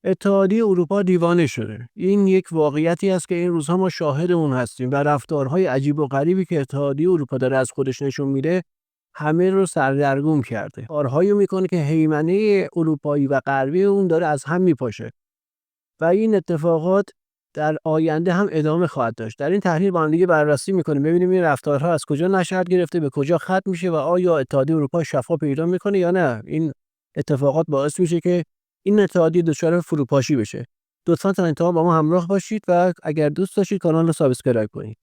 اتحادیه اروپا دیوانه شده. این یک واقعیتی است که این روزها ما شاهد اون هستیم و رفتارهای عجیب و غریبی که اتحادیه اروپا داره از خودش نشون میده همه رو سردرگم کرده. کارهایی میکنه که هیمنه اروپایی و غربی اون داره از هم میپاشه و این اتفاقات در آینده هم ادامه خواهد داشت. در این تحلیل با هم دیگه بررسی میکنیم ببینیم این رفتارها از کجا نشأت گرفته، به کجا ختم میشه و آیا اتحادیه اروپا شفا پیدا میکنه یا نه. این اتفاقات باعث میشه که این اتحادیه دچار فروپاشی بشه. لطفاً تا انتها با ما همراه باشید و اگر دوست داشتید کانال رو سابسکرایب کنید.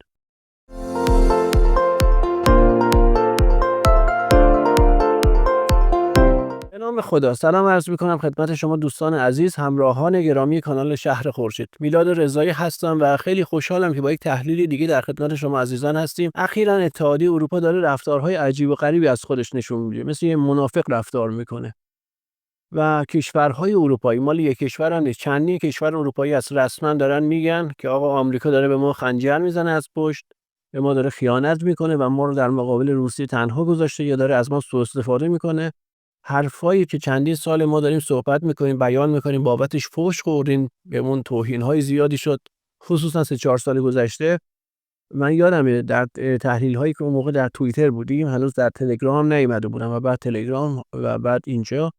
به نام خدا سلام عرض میکنم خدمت شما دوستان عزیز، همراهان گرامی کانال شهر خورشید. میلاد رضایی هستم و خیلی خوشحالم که با یک تحلیل دیگه در خدمت شما عزیزان هستیم. اخیراً اتحادیه اروپا داره رفتارهای عجیب و غریبی از خودش نشون میده، مثل یه منافق رفتار میکنه و کشورهای اروپایی، مال یک کشور هم نیست، چندین کشور اروپایی از رسما دارن میگن که آقا آمریکا داره به ما خنجر میزنه از پشت، به ما داره خیانت میکنه و ما رو در مقابل روسیه تنها گذاشته یا داره از ما سوء استفاده میکنه. حرفایی که چندین سال ما داریم صحبت میکنیم، بیان میکنیم، بابتش فحش خوردیم، بهمون توهین‌های زیادی شد، خصوصا 3-4 سال گذشته. من یادمه در تحلیل هایی که اون موقع در توییتر بودیم، هنوز در تلگرام نیومده بودم و بعد تلگرام و بعد اینجا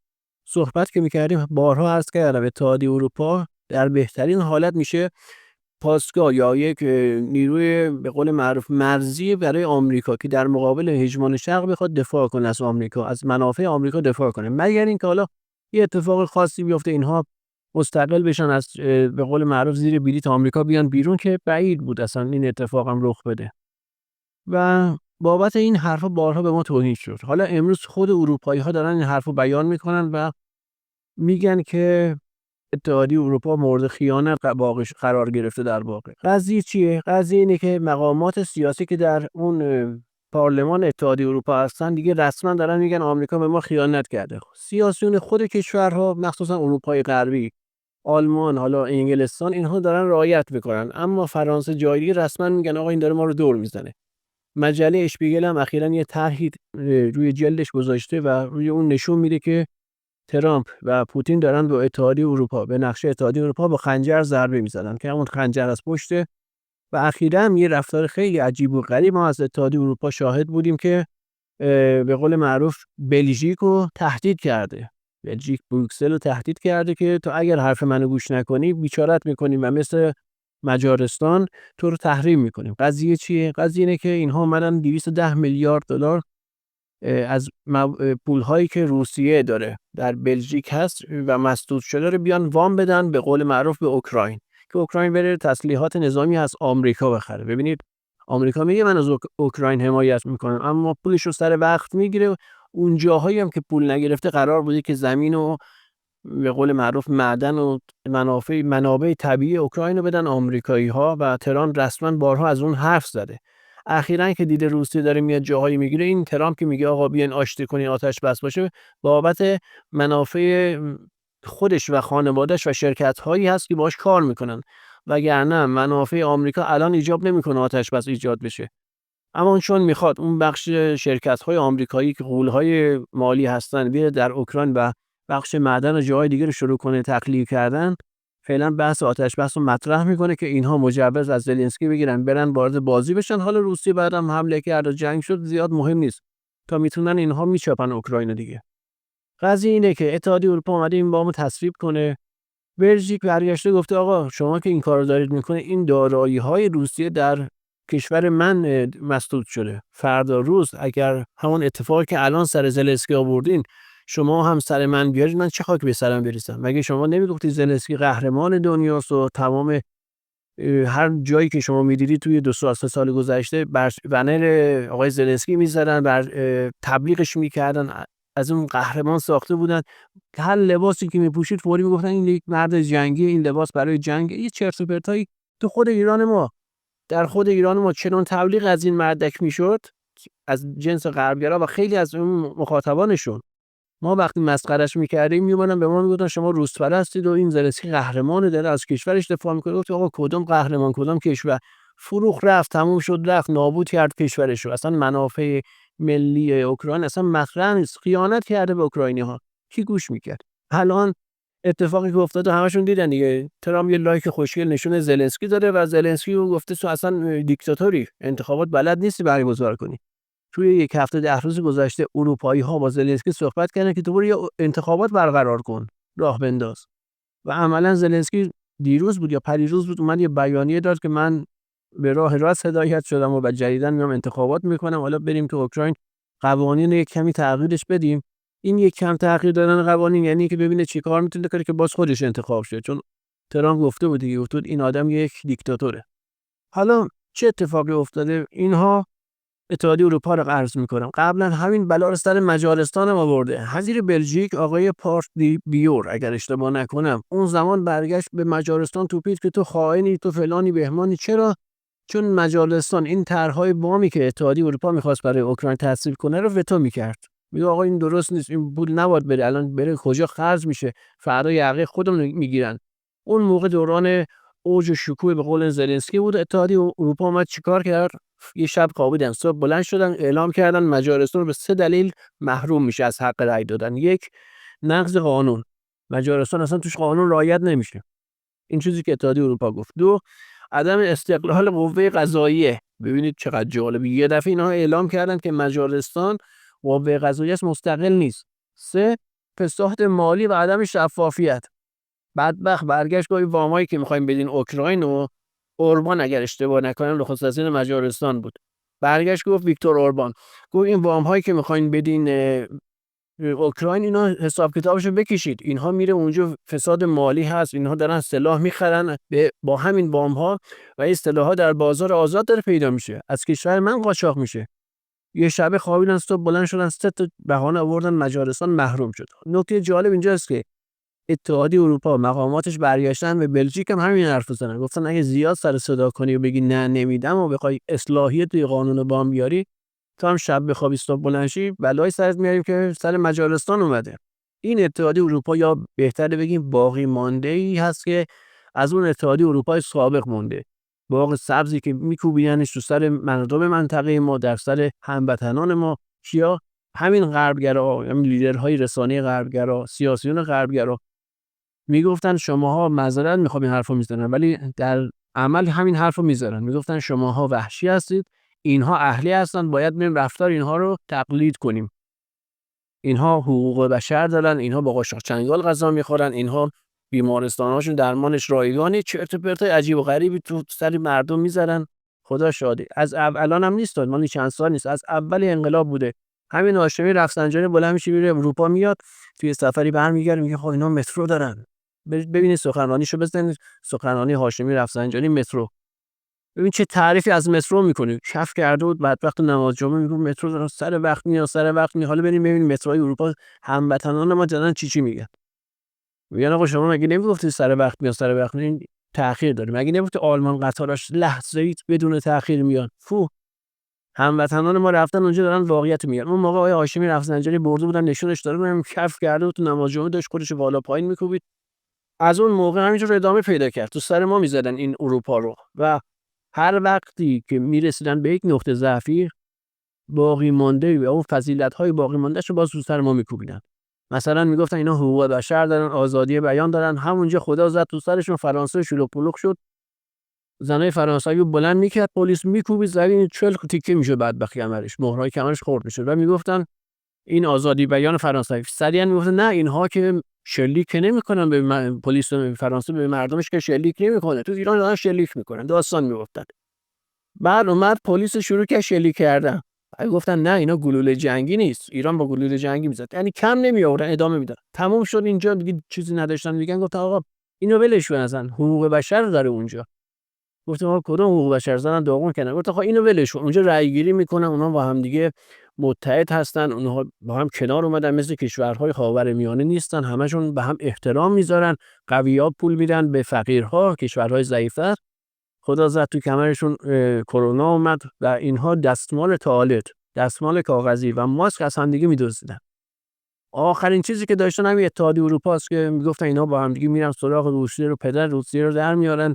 صحبت که میکردیم، بارها عرض کردم اتحادیه اروپا در بهترین حالت میشه پاسگاه یا یک نیروی به قول معروف مرزی برای آمریکا که در مقابل هژمون شرق بخواد دفاع کنه از آمریکا، از منافع آمریکا دفاع کنه، مگر اینکه حالا یه اتفاق خاصی بیفته اینها مستقل بشن از به قول معروف زیر بلیط آمریکا بیان بیرون، که بعید بود اصلا این اتفاق هم رخ بده. و بابت این حرفا بارها به ما توهین شد. حالا امروز خود اروپایی ها دارن این حرفو بیان میکنن و میگن که اتحادیه اروپا مورد خیانت قرار گرفته. در واقع قضیه چیه؟ قضیه اینه که مقامات سیاسی که در اون پارلمان اتحادیه اروپا هستن دیگه رسما دارن میگن آمریکا به ما خیانت کرده. سیاسیون خود کشورها، مخصوصا اروپای غربی، آلمان، حالا انگلستان، اینها دارن رعایت میکنن، اما فرانسه جایی رسما میگن آقا این داره ما رو دور میزنه. مجله اشپیگل هم اخیراً یه طرحی روی جلدش گذاشته و روی اون نشون میده که ترامپ و پوتین دارن به اتحادیه اروپا، به نقشه اتحادیه اروپا با خنجر ضربه میزنن که همون خنجر از پشته. و اخیراً هم یه رفتار خیلی عجیب و غریب ما از اتحادیه اروپا شاهد بودیم که به قول معروف بلژیک رو تهدید کرده. بلژیک بروکسل رو تهدید کرده که تو اگر حرف منو گوش نکنی بیچارت میکنیم و مثل مجارستان تو رو تحریم میکنیم. قضیه چیه؟ قضیه اینه که اینها اومدن 210 میلیارد دلار از پولهایی که روسیه داره در بلژیک هست و مسدود شده رو بیان وام بدن به قول معروف به اوکراین، که اوکراین بره تسلیحات نظامی از آمریکا بخره. ببینید آمریکا میگه من از اوکراین حمایت میکنم، اما پولش رو سر وقت میگیره. اون جاهایی هم که پول نگرفته قرار بوده که زمین و به قول معروف معدن و منابع طبیعی اوکراین رو بدن آمریکایی ها و تهران رسما بارها از اون حرف زده. اخیراً که دیده روسیه داره میاد جاهایی میگیره، این ترامپ که میگه آقا بیاین آشتی کنین، آتش بس باشه، بابت منافع خودش و خانواده‌اش و شرکت‌هایی هست که باش کار میکنن، وگرنه منافع آمریکا الان ایجاب نمیکنه آتش بس ایجاد بشه. اما چون میخواد اون بخش شرکت‌های آمریکایی که غول‌های مالی هستن بیاره در اوکراین و بخش معدن و جاهای دیگه رو شروع کنه تخلیه کردن، فعلا بحث آتش بس رو مطرح میکنه که اینها مجوز از زلنسکی بگیرن برن وارد بازی بشن. حالا روسیه بعدم حمله کرد و جنگ شد، زیاد مهم نیست تا میتونن اینها میچاپن اوکراین دیگه. قضیه اینه که اتحادیه اروپا اومده این بامو تصویب کنه. بلژیک برگشته گفته آقا شما که این کارو دارید میکنه، این دارایی‌های روسیه در کشور من مسدود شده. فردا روز اگر همون اتفاقی که الان سر زلنسکی آوردین شما هم سر من بیارید، من چه خاک به سرم بریزم؟ مگه شما نمیگفتید زلنسکی قهرمان دنیاست و تمام هر جایی که شما میدیدید توی 2 سال گذشته بنر آقای زلنسکی می‌زدن، بر تبلیغش میکردن، از اون قهرمان ساخته بودن. هر لباسی که میپوشید فوری میگفتن این یک مرد جنگی، این لباس برای جنگ. یه چرت و پرتایی تو خود ایران ما، در خود ایران ما چنان تبلیغ از این مردک میشد از جنس غربگرا و خیلی از اون مخاطبانشون. ما وقتی مسخرهش میکردیم میومدن به ما میگفتن شما روسپرستید و این زلنسکی قهرمان داره از کشورش دفاع میکنه. گفت آقا کدوم قهرمان، کدوم کشور؟ فروخ رفت، تموم شد رفت، نابود کرد کشورش رو. اصلا منافع ملی اوکراین اصلا مطرح نیست. خیانت کرده به اوکراینی ها. کی گوش میکرد؟ الان اتفاقی که افتاد و همشون دیدن دیگه. ترامپ یه لایک خوشگل نشون زلنسکی داده و زلنسکی رو گفته تو اصلا دیکتاتوری، انتخابات بلد نیستی برگزار کنی. توی یک هفته 10 روز گذشته اروپایی‌ها با زلنسکی صحبت کردن که تو برو یه انتخابات برقرار کن، راه بنداز. و عملا زلنسکی دیروز بود یا پریروز بود اومد یه بیانیه داد که من به راه راست هدایت شدم و بعد جدیداً میام انتخابات میکنم، حالا بریم تو اوکراین قوانین یک کمی تغییرش بدیم. این یک کم تغییر دادن قوانین یعنی که ببینه چیکار میتونه کنه که باز خودش انتخاب شه، چون ترامپ گفته بود دیگه، گفت این آدم یک دیکتاتوره. حالا چه اتفاقی افتاده؟ اینها اتحادیه اروپا رو قرض میکنن. قبلا همین بلا رو سر مجارستان هم آورده. وزیر بلژیک آقای پارت دی بیور اگر اشتباه نکنم اون زمان برگشت به مجارستان توپید که تو خائنی، تو فلانی بهمانی. چرا؟ چون مجارستان این طرحهای وامی که اتحادیه اروپا میخواست برای اوکراین تصویب کنه رو وتو میکرد. میگه آقا این درست نیست، این پول نباید بره، الان بره کجا خرج میشه، فردا یقه خودمون میگیرن. اون موقع دوران اوج و شکوه به قول زلنسکی بود. اتحادیه اروپا اومد چیکار کرد؟ یه شب خوابیدن، صبح بلند شدن اعلام کردن مجارستان به 3 دلیل محروم میشه از حق رأی دادن. یک، نقض قانون، مجارستان اصلا توش قانون رعایت نمیشه، این چیزی که اتحادیه اروپا گفت. دو، عدم استقلال قوه قضاییه. ببینید چقدر جالب، یه دفعه اینا اعلام کردن که مجارستان قوه قضاییه مستقل نیست. سه، فساد مالی و عدم شفافیت. بدبخت برگشت گفت وامایی که میخوایم بدین اوکراین و اوربان اگر اشتباه نکنم نخست وزیر مجارستان بود، برگشت گفت ویکتور اوربان گفت این وام هایی که میخواین بدین اوکراین اینا حساب کتابشو بکشید، اینها میره اونجا فساد مالی هست، اینها دارن سلاح میخرن با همین وام ها و این سلاح در بازار آزاد داره پیدا میشه، از کشور من قاچاق میشه. یه شب خوابیدن، صبح بلند شدن 3 تا بهانه آوردن مجارستان محروم شد. نکته جالب اینجاست که اتحادیه اروپا مقاماتش برگشتن به بلژیک هم همین حرفو زدن، گفتن اگه زیاد سر صدا کنی و بگی نه نمیدم و بخوای اصلاحیه توی قانون بام بیاری، تو هم شب بخوابی صبح بلند شی بلای سرت میاریم که سر مجارستان اومده. این اتحادیه اروپا، یا بهتره بگیم باقی مانده ای هست که از اون اتحادیه اروپای سابق مونده، باغ سبزی که میکوبیدنش تو سر مردم منطقه ما، در سر هموطنان ما. کیا؟ همین غربگرا، همین لیدرهای رسانه غربگرا، سیاسیون غربگرا میگفتن شماها، معذرت میخوام این حرفو میزنن ولی در عمل همین حرفو میزنن، میگفتن شماها وحشی هستید، اینها اهلی هستن، باید بریم رفتار اینها رو تقلید کنیم. اینها حقوق بشر دارن، اینها با قاشق چنگال غذا میخورن، اینها بیمارستاناشون درمانش رایگانه، چرت و پرت عجیب و غریبی تو سر مردم میذارن. خدا شاده از الان هم نیست، مالی چند سال نیست، از اول انقلاب بوده. همین هاشمی رفسنجانی بلند میشه میره اروپا، میاد توی سفری برمیگرده میگه خب اینا مترو دارن. ببینید سخنرانیشو بزنید، سخنرانی هاشمی رفسنجانی مترو، ببین چه تعریفی از مترو میکنه. کف کرده بود بعد وقت نماز جمعه میگه مترو دارن سر وقت میاد، سر وقت میاد. حالا بریم ببینیم متروهای اروپا هموطنان ما دارن چی میگن. میگن آقا شما مگه نمیگفتید سر وقت میاد، سر وقت میاد تأخیر داره؟ مگه نمیگفتید آلمان قطاراش لحظه‌ای بدون تأخیر میاد؟ هموطنان ما رفتن اونجا دارن واقعیت میگن. اون موقع آقای هاشمی رفسنجانی برده بودن نشونش داره، میگم کف کرده بود تو نماز جمعه داشت خودش بالا پایین میکوبید. از اون موقع همینجور ادامه پیدا کرد، تو سر ما میزدن این اروپا رو و هر وقتی که میرسیدن به یک نقطه ضعفی، باقی مانده و اون فضیلت‌های باقی مانده‌شو باز رو سر ما میکوبیدن. مثلا میگفتن اینا حقوق بشر دارن، آزادی بیان دارن، همونجا خدا زد تو سرشون، فرانسه شلوغ پلوغ شد، زنای فرانسوی بلند میکرد، پلیس میکوبید زمین، 40 تیکه میشه بدبخت کمرش، مهرای کمرش خورد میشد و میگفتن این آزادی بیان فرانسوی. سریعا میگفتن نه اینها که شلیک نمیکنن به پلیس فرانسه، به مردمش که شلیک نمیکنه، تو ایران دارن شلیک میکنن، داستان میگفتن. بعد اومد پلیس شروع کرد شلیک کردن، گفتن نه اینا گلوله جنگی نیست، ایران با گلوله جنگی میزد، یعنی کم نمی آوردن، ادامه میدن. تموم شد اینجا دیگه چیزی نداشتن میگن. گفت آقا اینو ولش کن، اصلا حقوق بشر داره اونجا. گفتم آقا کدوم حقوق بشر زدن داغون کردن؟ گفت آقا اینو ولش کن، اونجا رأی گیری میکنن، اونها با هم دیگه متحد هستن، اونها با هم کنار اومدن، مثل کشورهای خاورمیانه نیستن، همشون به هم احترام میذارن، قوی‌ها پول میدن به فقیرها، کشورهای ضعیف‌تر. خدا زد تو کمرشون کرونا اومد و اینها دستمال توالت، دستمال کاغذی و ماسک از هم دیگه می‌دزدیدن. آخرین چیزی که داشتن همین اتحادیه اروپا است که میگفتن اینا با هم دیگه میرن سراغ روسیه رو، پدر روسیه رو در میارن،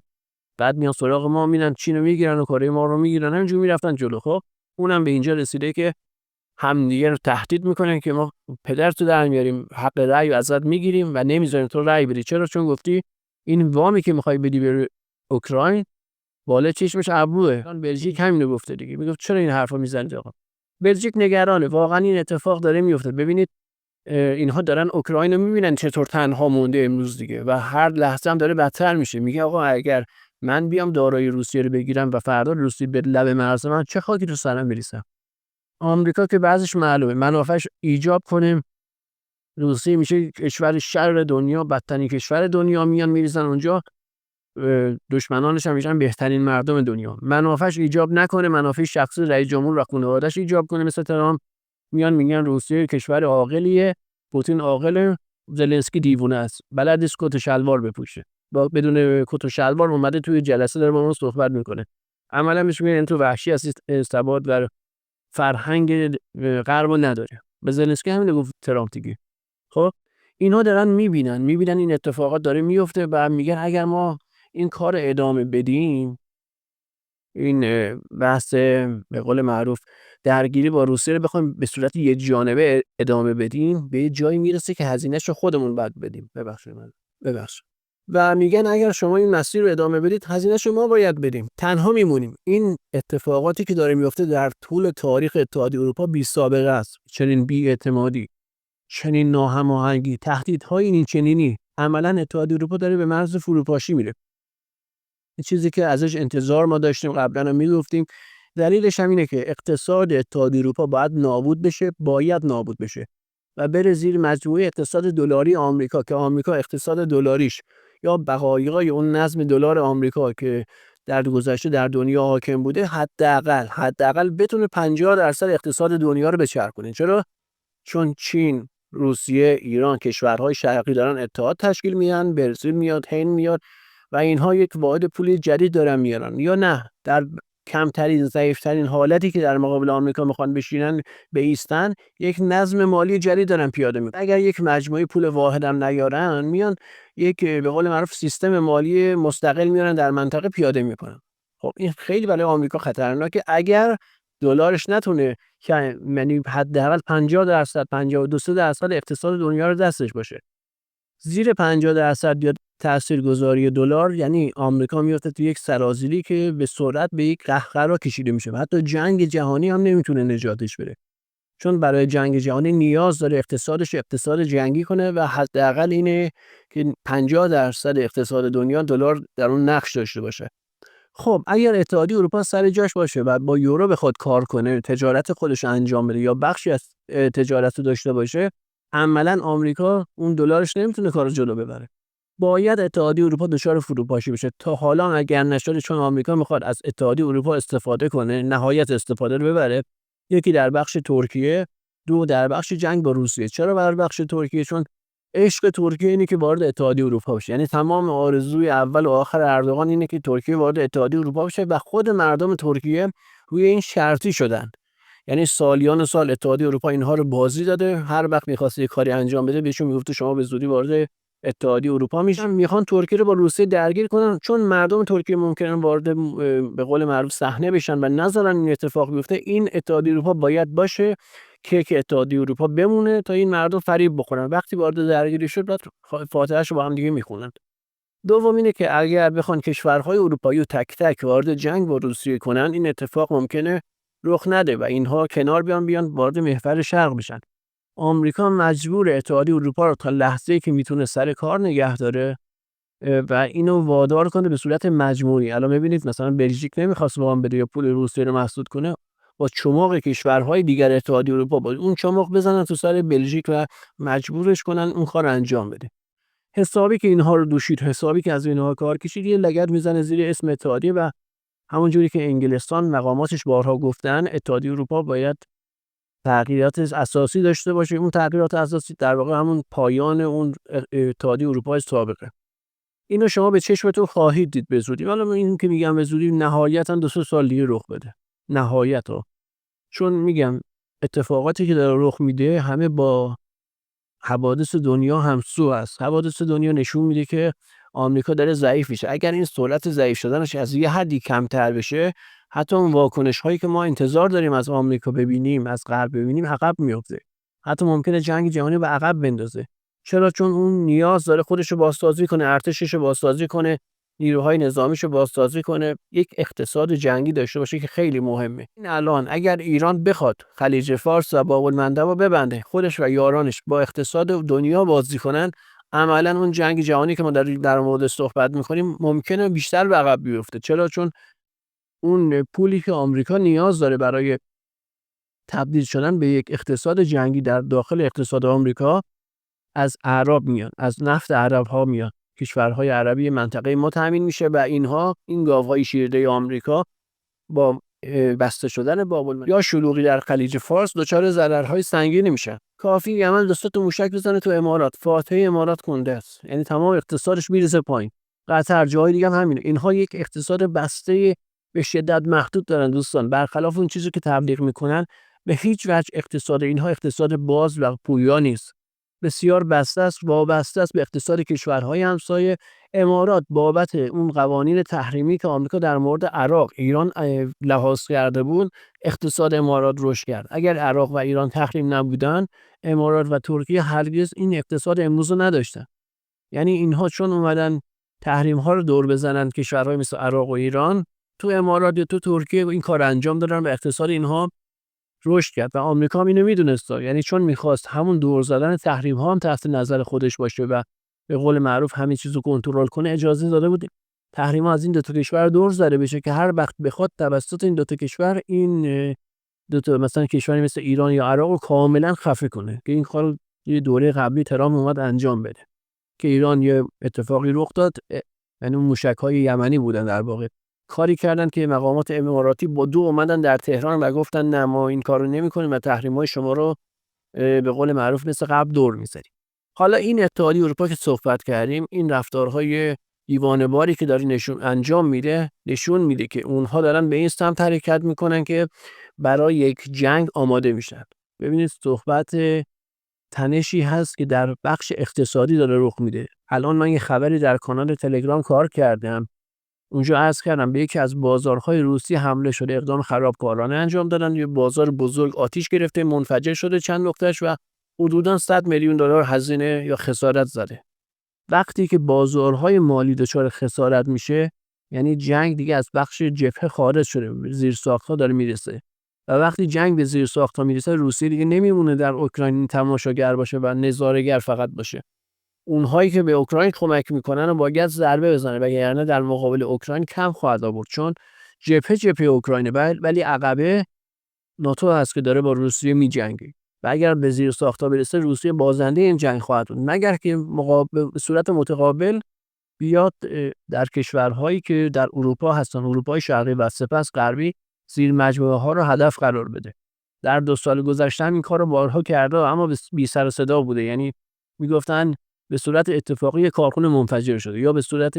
بعد میان سراغ ما، میرن چین رو میگیرن و کره ما رو میگیرن، همینجوری میرفتن جلو. خب اونم به اینجا رسیده که همدیگه رو تهدید میکنن که ما پدرتو در میاریم، حق رأی رو ازت میگیریم و نمیذاریم تو رأی بدی. چرا؟ چون گفتی این وامی که میخوای بدی به اوکراین بالا چشمش ابروه. بلژیک همینو گفته دیگه. میگفت چرا این حرفا میزنید آقا؟ بلژیک نگرانه، واقعا این اتفاق داره میفته. ببینید اینها دارن اوکراین رو میبینن چطور تنها مونده امروز دیگه و هر لحظه هم داره بدتر میشه. میگه آقا اگر من بیام دارایی روسیه رو بگیرم و فردا روسیه به لب مرز من، چه خاکی رو سرم بریزم؟ آمریکا که بعضش معلومه منافعش ایجاب کنه، روسیه میشه کشور شر دنیا، بدترین کشور دنیا، میان میریزن اونجا، دشمنانش هم میشن بهترین مردم دنیا. منافعش ایجاب نکنه، منافع شخصی رئیس جمهور و خانواده‌اش ایجاب کنه، مثل ترامپ میان میگن روسیه کشور عاقلیه، پوتین عاقله، زلنسکی دیوونه است، بلد نیست کت و شلوار بپوشه. با بدون کت و شلوار اومده توی جلسه داره با ما صحبت میکنه. عملا میشه این تو وحشی است، ثبات و فرهنگ غرب نداره. به زلنسکی همین گفت ترامپ دیگه. خب اینها دارن میبینن این اتفاقات داره میفته و میگن اگر ما این کار ادامه بدیم، این بحث به قول معروف درگیری با روسیه رو بخوایم به صورت یک جانبه ادامه بدیم، به یه جایی میرسه که هزینه‌ش رو خودمون باید بدیم. ببخشید. و میگن اگر شما این مسیر رو ادامه بدید، هزینه‌ش رو ما باید بدیم، تنها میمونیم. این اتفاقاتی که داره میفته در طول تاریخ اتحادیه اروپا بی سابقه است. چنین بی‌اعتمادی، چنین ناهماهنگی، تهدیدهای این چنینی، عملاً اتحادیه اروپا داره به مرز فروپاشی میره. این چیزی که ازش انتظار ما داشتیم، قبلا هم میگفتیم. دلیلش هم اینه که اقتصاد اتحادیه اروپا باید نابود بشه و بره زیر مجموعه اقتصاد دلاری آمریکا، که آمریکا اقتصاد دلاریش یا بقایای اون نظم دلار آمریکا که در گذشته در دنیا حاکم بوده، حداقل بتونه 50% اقتصاد دنیا رو بچرخونه. چرا؟ چون چین، روسیه، ایران، کشورهای شرقی دارن اتحاد تشکیل میدن، برزیل میاد، هند میاد و اینها یک واحد پولی جدید دارن میارن. یا نه، در کمترین ضعیفترین حالتی که در مقابل آمریکا میخوان بشینن بایستن، یک نظم مالی جدید دارن پیاده میکنن. اگر یک مجموعه پول واحد هم نیارن، میان یک به قول معروف سیستم مالی مستقل میارن در منطقه پیاده میکنن. خب این خیلی برای آمریکا خطرناکه. اگر دلارش نتونه که یعنی حداقل 50% 52% اقتصاد دنیا رو دستش باشه، زیر 50% یا تاثیرگذاری دلار، یعنی آمریکا میفته تو یک سرازیری که به سرعت به یک قهقرا کشیده میشه و حتی جنگ جهانی هم نمیتونه نجاتش بده. چون برای جنگ جهانی نیاز داره اقتصادش اقتصاد جنگی کنه و حداقل اینه که 50% اقتصاد دنیا دلار در اون نقش داشته باشه. خب اگر اتحادیه اروپا سر جاش باشه و با یورو بخواد کار کنه، تجارت خودش انجام بده یا بخشی از تجارت رو داشته باشه، عملاً آمریکا اون دلارش نمیتونه کارو جلو ببره. باید اتحادیه اروپا دچار فروپاشی بشه. تا حالا اگر نشده، چون آمریکا میخواد از اتحادیه اروپا استفاده کنه، نهایت استفاده رو ببره. یکی در بخش ترکیه، دو در بخش جنگ با روسیه. چرا در بخش ترکیه؟ چون عشق ترکیه اینه که وارد اتحادیه اروپا بشه. یعنی تمام آرزوی اول و آخر اردوغان اینه که ترکیه وارد اتحادیه اروپا بشه و خود مردم ترکیه روی این شرطی شدن. یعنی سالیان سال اتحادیه اروپا اینها رو بازی داده. هر وقت می‌خواسته یه کاری انجام بده، بهشون میگفت شما به زودی وارد اتحادیه اروپا میشن. میخوان ترکیه رو با روسیه درگیر کنن، چون مردم ترکیه ممکنه وارد به قول معروف صحنه بشن و نذارن این اتفاق بیفته. این اتحادیه اروپا باید باشه که اتحادیه اروپا بمونه تا این مردم فریب بخورن. وقتی وارد درگیری شد، بعد فاتحه‌اش رو با هم دیگه میخونن. دوم اینه که اگر بخوان کشورهای اروپایی تک تک وارد جنگ با روسیه کنن، این اتفاق ممکنه رخ نده و اینها کنار بیان وارد محور شرق بشن. آمریکا مجبور اتحادیه اروپا رو تا لحظه‌ای که میتونه سر کار نگه داره و اینو وادار کنه به صورت مجموعی. الان ببینید مثلا بلژیک نمیخواست وام بده یا پول روسیه رو مسدود کنه، با چماق کشورهای دیگر اتحادیه اروپا با اون چماق بزنن تو سر بلژیک و مجبورش کنن اون کار انجام بده. حسابی که اینها رو دوشید، حسابی که از اینها کار کشید، یه لگد میزنه زیر اسم اتحادیه و همون جوری که انگلستان مقاماتش بارها گفتن، اتحادیه اروپا باید تغییرات اساسی داشته باشه. اون تغییرات اساسی در واقع همون پایان اون اتحادیه اروپا سابقه. اینو شما به چشمتون خواهید دید به زودی. حالا این که میگم به زودی، نهایتا 2 سال دیگه رخ بده. نهایتا. چون میگم اتفاقاتی که داره رخ میده همه با حوادث دنیا همسو است. حوادث دنیا نشون میده که آمریکا داره ضعیف میشه. اگر این سرعت ضعیف شدنش از یه حدی کمتر بشه، حتی اون واکنش هایی که ما انتظار داریم از آمریکا ببینیم، از غرب ببینیم، عقب میفته. حتی ممکنه جنگ جهانی به عقب بندازه. چرا؟ چون اون نیاز داره خودش رو بازسازی کنه، ارتشش رو بازسازی کنه، نیروهای نظامیش رو بازسازی کنه، یک اقتصاد جنگی داشته باشه که خیلی مهمه. این الان اگر ایران بخواد خلیج فارس و باب المندب رو ببنده، خودش و یارانش با اقتصاد دنیا بازی کنن، عملا اون جنگ جهانی که ما در مورد صحبت میکنیم ممکنه بیشتر به عقب بیفته. چرا؟ چون اون پولی که آمریکا نیاز داره برای تبدیل شدن به یک اقتصاد جنگی در داخل اقتصاد آمریکا از اعراب میاد، از نفت عرب ها میاد. کشورهای عربی منطقه ما تامین میشه و این گاوهای شیرده آمریکا با بسته شدن باب المندب یا شلوغی در خلیج فارس دچار ضررهای سنگینی میشن. کافی یمن دو موشک بزنه تو امارات، فاتحه امارات کنده است، یعنی تمام اقتصادش میرسه پایین. قطر، جای دیگه هم همینه. اینها یک اقتصاد بسته به شدت محدود دارن دوستان. برخلاف اون چیزی که تبلیغ میکنن، به هیچ وجه اقتصاد اینها اقتصاد باز و پویا نیست. بسیار بسته است، وابسته است به اقتصاد کشورهای همسایه. امارات بابت اون قوانین تحریمی که آمریکا در مورد عراق، ایران لحاظ کرده بود، اقتصاد امارات رشد کرد. اگر عراق و ایران تحریم نبودن، امارات و ترکیه هرگز این اقتصاد امروز رو نداشتن. یعنی اینها چون اومدن تحریم ها رو دور بزنن، کشورهای مثل عراق و ایران تو امارات یا تو ترکیه این کار انجام دادن و اقتصاد اینها رشد کرد و آمریکا هم اینو میدونست. یعنی چون میخواست همون دور زدن تحریم ها هم تحت نظر خودش باشه و به قول معروف همین چیزو کنترل کنه، اجازه داده بود تحریم ها از این دو تا کشور دور زده بشه که هر وقت بخواد توسط این دو تا کشور، این دو تا مثلا کشوری مثل ایران یا عراق رو کاملا خفه کنه. که این کارو یه دوره قبلی ترامپ اومد انجام بده که ایران یه اتفاقی رخ داد، یعنی اون موشک‌های یمنی بودن در واقع، کاری کردن که مقامات اماراتی با دو اومدن در تهران و گفتن نه ما این کارو نمی‌کنیم و تحریم‌های شما رو به قول معروف مثل قبل دور می‌ذاریم. حالا این اتحادیه اروپا که صحبت کردیم، این رفتارهای دیوانه‌واری که داره انجام میده، نشون میده که اونها دارن به این سمت حرکت میکنن که برای یک جنگ آماده میشن. ببینید صحبت تنشی هست که در بخش اقتصادی داره رخ میده. الان من یه خبری در کانال تلگرام کار کردم، اونجا عرض کردم به یکی از بازارهای روسی حمله شده، اقدام خرابکارانه انجام دادن، یه بازار بزرگ آتیش گرفته، منفجر شده چند نقطه‌اش و حدوداً 100 میلیون دلار هزینه یا خسارت زده. وقتی که بازارهای مالی دچار خسارت میشه، یعنی جنگ دیگه از بخش جبهه خارج شده، زیر ساخت‌ها داره میرسه. و وقتی جنگ به زیر ساخت‌ها میرسه، روسیه دیگه نمیمونه در اوکراین تماشاگر باشه و نظاره‌گر فقط باشه. اونهایی که به اوکراین کمک میکنن و باید ضربه بزنه، وگرنه در مقابل اوکراین کم خواهد آورد. چون جبهه اوکراینه، ولی عقبه ناتو هست که داره با روسیه میجنگه و اگر به زیر ساخت‌ها برسه، روسیه بازنده این جنگ خواهد بود، مگر که به صورت متقابل بیاد در کشورهایی که در اروپا هستن، اروپای شرقی و سپس غربی، زیر مجموعه ها رو هدف قرار بده. در 2 سال گذشته این کارو بارها کرده اما بی سر و صدا بوده. یعنی میگفتن به صورت اتفاقی کارخونه منفجر شده، یا به صورت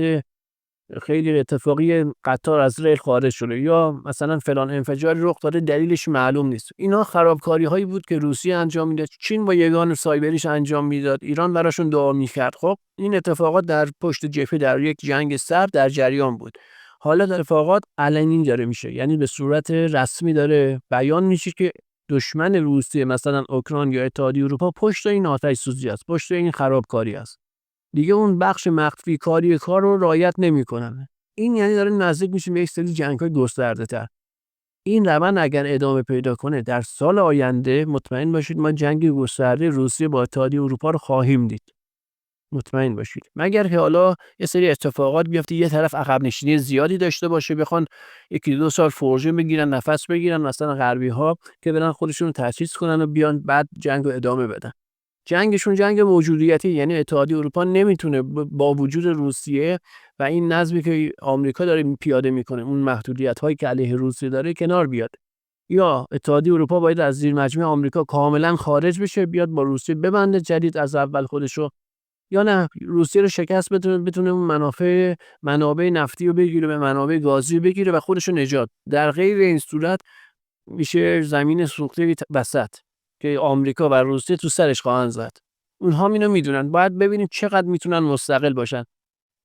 خیلی اتفاقی قطار از ریل خارج شده، یا مثلا فلان انفجاری رخ داده دلیلش معلوم نیست. اینا خرابکاری هایی بود که روسیه انجام میداد، چین با یگان سایبریش انجام میداد، ایران براشون دعا میکرد. خب این اتفاقات در پشت جبهه در یک جنگ سرد در جریان بود. حالا اتفاقات علنی داره میشه، یعنی به صورت رسمی داره بیان میشه که دشمن روسیه مثلا اوکراین یا اتحادیه اروپا پشت این آتش سوزی است، پشت این خرابکاری است. دیگه اون بخش مخفی کاری کار رو رعایت نمی‌کنن. این یعنی داره نزدیک میشه به یک سری جنگ‌های گسترده‌تر. این روند اگر ادامه پیدا کنه، در سال آینده مطمئن باشید ما جنگ گسترده روسیه با اتحادیه اروپا رو خواهیم دید. مطمئن باشید. مگر که حالا یه سری اتفاقات بیفته، یه طرف عقب نشینی زیادی داشته باشه، بخوان 1-2 سال فرژه بگیرن، نفس بگیرن، مثلا غربی‌ها که برن خودشون رو تجهیز کنن و بیان بعد جنگ رو ادامه بدن. جنگشون جنگ موجودیتی، یعنی اتحادیه اروپا نمیتونه با وجود روسیه و این نظمی که آمریکا داره پیاده میکنه، اون محدودیت‌هایی که علیه روسیه داره، کنار بیاد. یا اتحادیه اروپا باید از زیر مجموعه آمریکا کاملا خارج بشه، بیاد با روسیه ببنده جدید از اول خودشو، یا نه روسیه رو شکست بتونه اون منابع نفتی رو بگیره، به منابع گازی بگیره و خودشو نجات. در غیر این صورت میشه زمین سوخته وسط که آمریکا و روسیه تو سرش خواهند زد. اونها اینو میدونن. باید ببینیم چقدر میتونن مستقل باشن.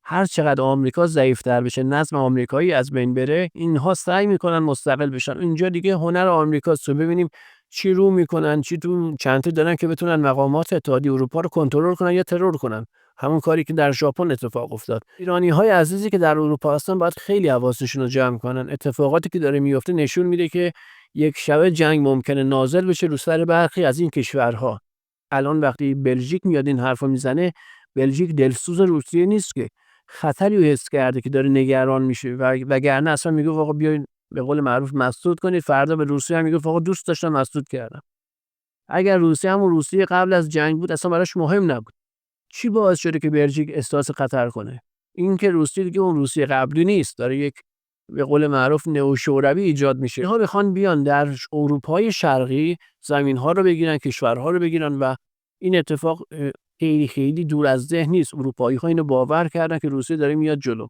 هر چقدر آمریکا ضعیف‌تر بشه، نظم آمریکایی از بین بره، اینها سعی میکنن مستقل بشن. اینجا دیگه هنر آمریکاست. رو ببینیم چی رو میکنن، چی تو چند تا دارن که بتونن مقامات اتحادیه اروپا رو کنترل کنن یا ترور کنن. همون کاری که در ژاپن اتفاق افتاد. ایرانی‌های عزیزی که در اروپا هستن باید خیلی حواسشون رو جمع کنن. اتفاقاتی که داره میفته نشون میده که یک شبه جنگ ممکنه نازل بشه رو سر برخی از این کشورها. الان وقتی بلژیک میاد این حرفو میزنه، بلژیک دلسوز روسیه نیست که خطری رو حس کرده که داره نگران میشه و وگرنه اصلا میگه آقا بیاین به قول معروف مسدود کنید، فردا به روسیه هم میگه آقا دوست داشتم مسدود کردم. اگر روسیه هم روسیه قبل از جنگ بود اصلا براش مهم نبود. چی باعث شده که بلژیک احساس خطر کنه؟ این که روسیه دیگه اون روسیه قبلی نیست، داره یک به قول معروف نئوشوروی ایجاد میشه. اینها بخوان بیان در اروپای شرقی زمین‌ها رو بگیرن، کشورها رو بگیرن و این اتفاق خیلی خیلی دور از ذهن نیست. اروپایی‌ها اینو باور کردن که روسیه داره میاد جلو.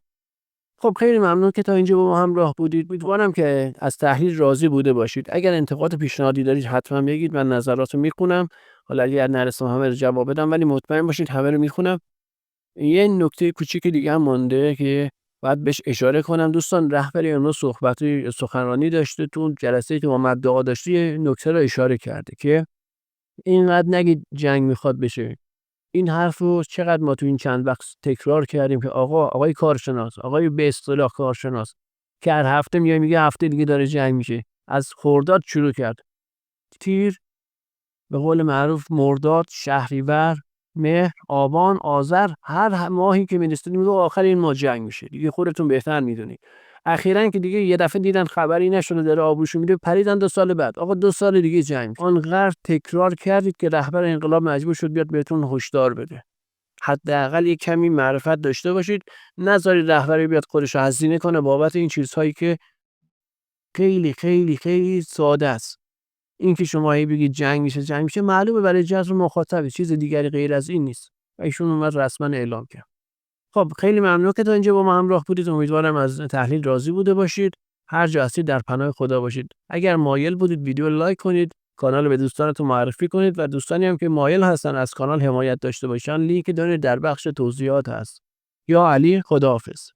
خب خیلی ممنون که تا اینجا با ما همراه بودید. امیدوارم که از تحلیل راضی بوده باشید. اگر انتقاد پیشنهادی دارید حتما بگید، من نظراتو میخونم. حالا اگر نرسم همه رو جواب بدم ولی مطمئن باشید همه رو میخونم. یه نکته کوچیک دیگه هم مونده که باید بهش اشاره کنم. دوستان رهبر امروز سخنرانی داشته، تو جلسه‌ای که با مدعا داشته یه نکته رو اشاره کرده که اینقدر نگید جنگ میخواد بشه. این حرف رو چقدر ما تو این چند وقت تکرار کردیم که آقای کارشناس، آقای به اصطلاح کارشناس که هر هفته میگه هفته دیگه داره جنگ میشه. از خرداد شروع کرد، تیر، به قول معروف مرداد، شهریور، مهر، آبان، آذر، هر ماهی که میرسید میگه آخر این ماه جنگ میشه. دیگه خودتون بهتر میدونید. اخیراً که دیگه یه دفعه دیدن خبری نشده داره آبروشو میده، پریدن 2 سال بعد آقا 2 سال دیگه جنگ. آنقدر تکرار کردید که رهبر انقلاب مجبور شد بیاد بهتون هشدار بده. حداقل یک کمی معرفت داشته باشید، نذارید رهبری بیاد خودش رو هزینه کنه بابت این چیزهایی که خیلی خیلی خیلی ساده است. این که شما هی بگید جنگ میشه معلومه برای جذب مخاطب، چیز دیگری غیر از این نیست. و ایشون اومد رسما اعلام کرد. خب خیلی ممنون که تا اینجا با ما همراه بودید. امیدوارم از تحلیل راضی بوده باشید. هر جا هستید در پناه خدا باشید. اگر مایل بودید ویدیو لایک کنید، کانال به دوستانتون معرفی کنید و دوستانی هم که مایل هستن از کانال حمایت داشته باشن لینک دارید در بخش توضیحات هست. یا علی، خداحافظ.